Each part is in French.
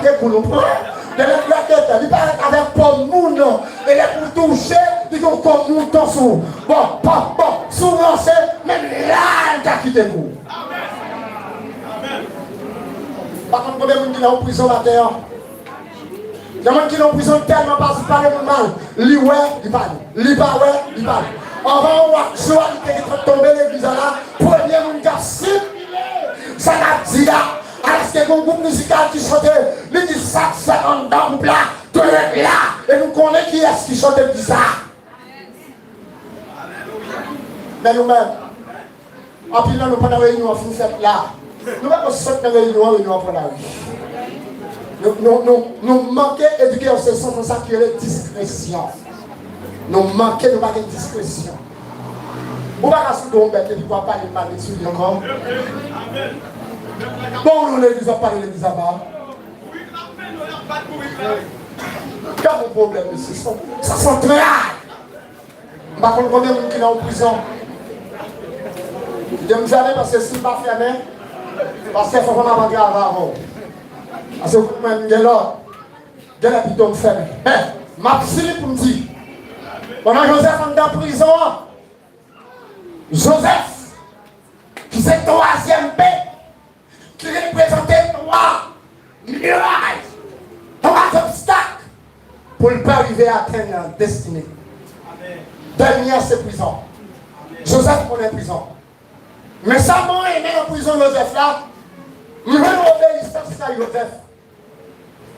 flatter pour nous prendre. De les flatter, il parle avec comme moun. Et les pour toucher, ils ont comme moun ton sous. Bon, souvent c'est même là, il a quitté vous. Par contre, combien de gens qui sont en prison là-dedans? Il y a des gens qui sont en prison tellement parce qu'ils parlent mal. Li ouais, il parle. Li pas ouais, il parle. On va voir soit il est tombé l'église là. Premier monde qui a simulé. Ça n'a dit là. Alors que mon groupe musical qui chantait, il dit ça, c'est un groupe là. Tout est là. Et nous connaissons qui est-ce qui chante dit ça. Mais nous-mêmes, en plus, nous pas dans la réunion, on fait là. Nous ne sommes pas dans la réunion pour la vie. Nous manquons d'éducation, c'est ça qui est la discrétion. Nous manquons de la discrétion. Vous ne pouvez pas se tromper et vous ne pouvez pas parler de l'étude encore. Bon, nous l'église, on parle de l'église là-bas. Quel est mon problème ici? Ça sent très hard. Je ne sais pas combien de gens qui sont en prison. Je me savais parce que si je ne suis pas fermé, parce qu'il faut qu'on a vendu avant. Parce que vous m'avez dit là, je vais plutôt fermé. Ma psy pour me dire, pendant Joseph est en prison, Joseph, qui c'est le troisième paix, qui représentait trois murailles, trois obstacles pour ne pas arriver à atteindre la destinée. Dernière, c'est prison. Joseph, on est en prison. Mais ça m'a aimé en prison, Joseph là. Je veux l'obéissance à Joseph.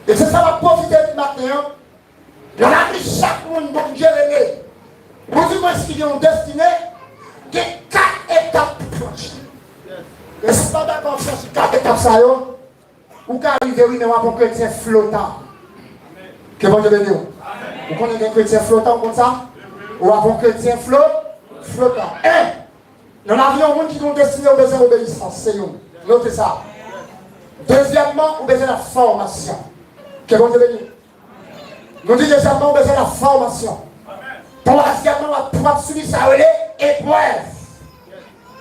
Et c'est ça va profiter du matin. Il y en a mis chaque monde pour Dieu l'aimer. Pour dire ce qu'ils ont destiné, que 4 étapes pour franchir. Et si pas d'accord sur ces 4 étapes, ça y est, ou qu'arriver, oui, mais on va pour chrétien flottant. Que bon Dieu bénisse. Vous connaissez un chrétien flottant comme ça? Ou un bon chrétien flottant. Dans l'avion, on qui ont destiné au besoin d'obéissance, c'est nous. Notez ça. Deuxièmement, on a besoin de la formation. Que bon Dieu bénisse. Nous disons deuxièmement, on a besoin de la formation. Troisièmement, on va subir ça, épreuve.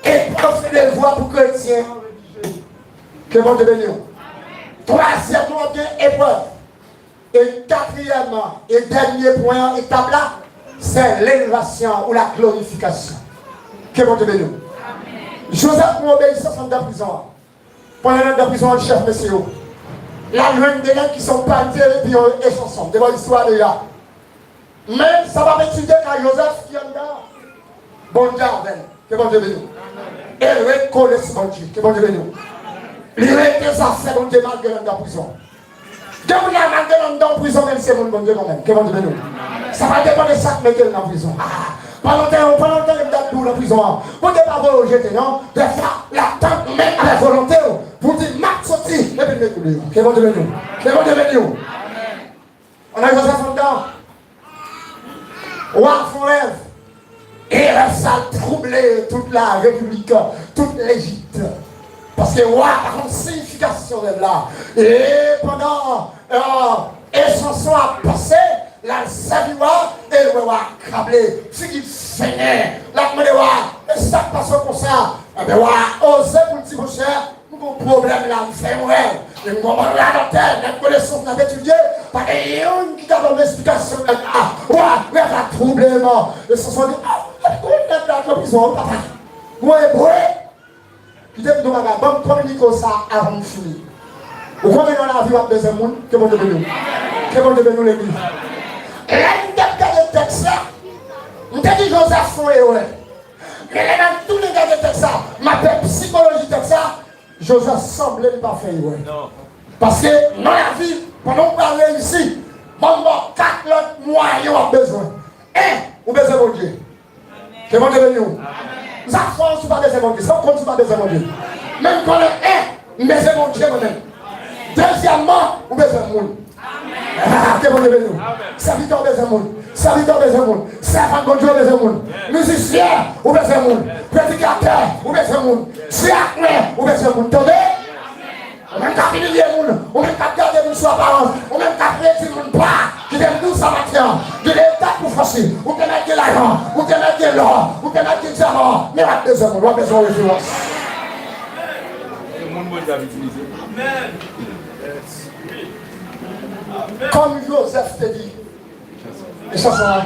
Épreuve, c'est des voies pour chrétiens. Que bon Dieu bénisse. Troisièmement, on a épreuve. Et quatrièmement, et dernier point, étape là, c'est l'élévation ou la glorification. Que bon Dieu bénisse. Joseph, pour obéissance en prison. Pendant la prison, le chef, monsieur. La lune des gens qui sont partis et puis ils sont ensemble. Devant l'histoire de là. Mais ça va m'étudier qu'à Joseph qui est là. Bon Dieu, que bon Dieu bénisse. Et il reconnaît ce bon Dieu. Que bon Dieu bénisse. Il reconnaît ça, c'est bon Dieu malgré la prison. Quand vous avez malgré la prison, même c'est bon Dieu quand même. Que bon Dieu bénisse. Ça va dépendre de ça que mettez dans la prison. Pendant longtemps, il y a dans la prison. Vous ne devez pas vous rejeter, non? De faire l'attente, mais à la volonté. Vous dites, Marc sorti, et puis mettez-le. Que bon Dieu bénisse. Que bon Dieu bénisse. On a Joseph en dedans. Roi font rêve. Et ça a troublé toute la République, toute l'Égypte. Parce que roi, par contre, signification de là. Et pendant et chanson a passé, la saviwa, et le roi a crablé. Ce qui feinait, la demande roi, et ça passe comme ça. Et bien, roi, osez pour le petit mon cher, mon problème là, me fait ouais. Et me comprends là dans terre, la connaissance n'a pas étudié, parce qu'il y a une qui a donné l'explication là. Roi, mais elle a troublé, et ça soit dit, on est dans la prison, papa. Moi, qui dit que nous allons communiquer ça avant de finir. Vous comprenez dans la vie, vous avez besoin de monde, que bon Dieu bénisse. Que bon Dieu bénisse l'église. Et là, nous avons le texte là. Nous avons dit Joseph Foué, ouais. Mais là, dans tous les gars de texte là, ma psychologie de texte là, Joseph semblait ne pas faire, ouais. Parce que dans la vie, pendant qu'on parle ici, bon, 4 autres moyens, on a besoin. Vous avez besoin de Dieu. Que bon Dieu bénisse. Ça force ou pas besoin de Dieu. Ça compte ou pas besoin de Dieu. Même quand on est besoin de Dieu moi-même. Deuxièmement, vous avez besoin de monde. Que bon Dieu bénisse. Serviteur besoin de monde. Serviteur besoin de monde. Servant de Dieu besoin de monde. Musicien, vous avez besoin de monde. Prédicateur, vous avez besoin de monde. Diacre, vous avez besoin de monde. Attendez. On même qu'à finir les gens, on même qu'à garder une soie apparence, on même qu'à faire des gens pas, qui aiment nous ça matin, de l'état pour franchir, ou que mettre de l'argent, ou que mettre de l'or, ou que mettre de diamant, mais on a besoin de référence. Le monde doit utiliser. Amen. Comme Joseph te dit. Et ça sera.